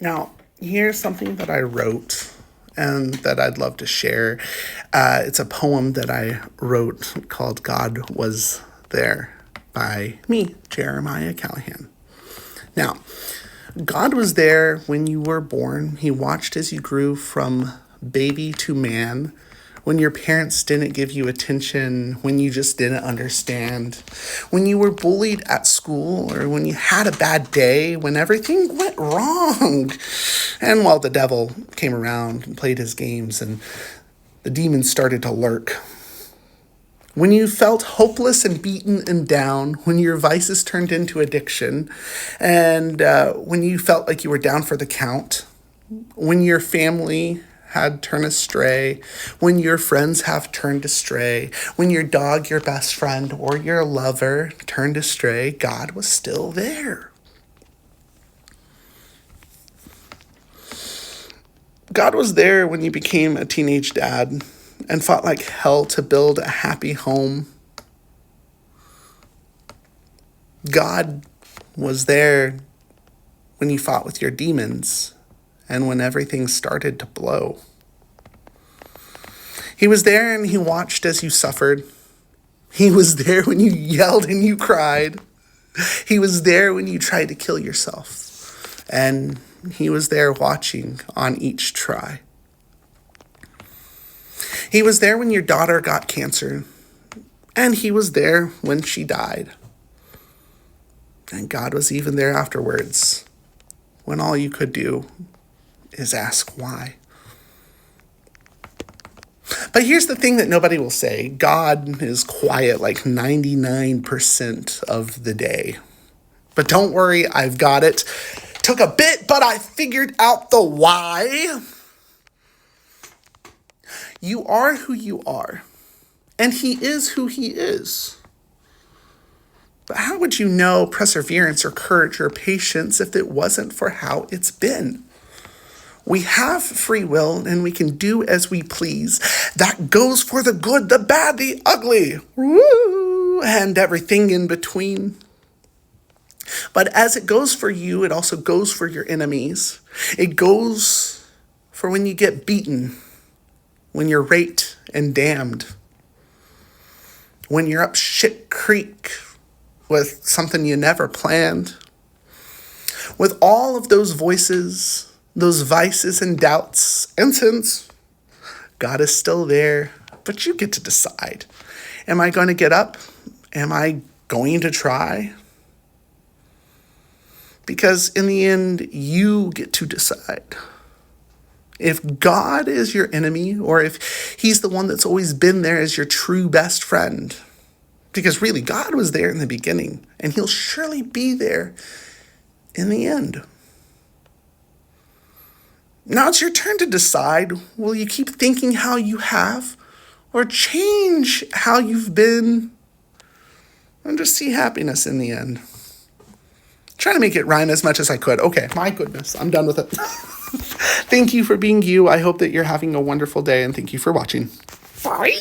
Now, here's something that I wrote and that I'd love to share. It's a poem that I wrote called God Was There by me, Jeremiah Callihan. Now, God was there when you were born. He watched as you grew from baby to man. When your parents didn't give you attention, when you just didn't understand, when you were bullied at school, or when you had a bad day, when everything went wrong. And while the devil came around and played his games and the demons started to lurk. When you felt hopeless and beaten and down, when your vices turned into addiction, and when you felt like you were down for the count, when your family had turned astray, when your friends have turned astray, when your dog, your best friend, or your lover turned astray, God was still there. God was there when you became a teenage dad and fought like hell to build a happy home. God was there when you fought with your demons and when everything started to blow. He was there and he watched as you suffered. He was there when you yelled and you cried. He was there when you tried to kill yourself. And he was there watching on each try. He was there when your daughter got cancer. And he was there when she died. And God was even there afterwards, when all you could do is ask why. But here's the thing that nobody will say. God is quiet like 99% of the day. But don't worry, I've got it. Took a bit, but I figured out the why. You are who you are, and he is who he is. But how would you know perseverance or courage or patience if it wasn't for how it's been? We have free will and we can do as we please. That goes for the good, the bad, the ugly, woo, and everything in between. But as it goes for you, it also goes for your enemies. It goes for when you get beaten, when you're raped and damned, when you're up shit creek with something you never planned. With all of those voices, those vices and doubts, and sins, God is still there, but you get to decide. Am I going to get up? Am I going to try? Because in the end, you get to decide. If God is your enemy, or if he's the one that's always been there as your true best friend, because really, God was there in the beginning, and he'll surely be there in the end. Now it's your turn to decide, will you keep thinking how you have, or change how you've been, and just see happiness in the end? Trying to make it rhyme as much as I could. Okay, my goodness, I'm done with it. Thank you for being you. I hope that you're having a wonderful day, and thank you for watching. Bye.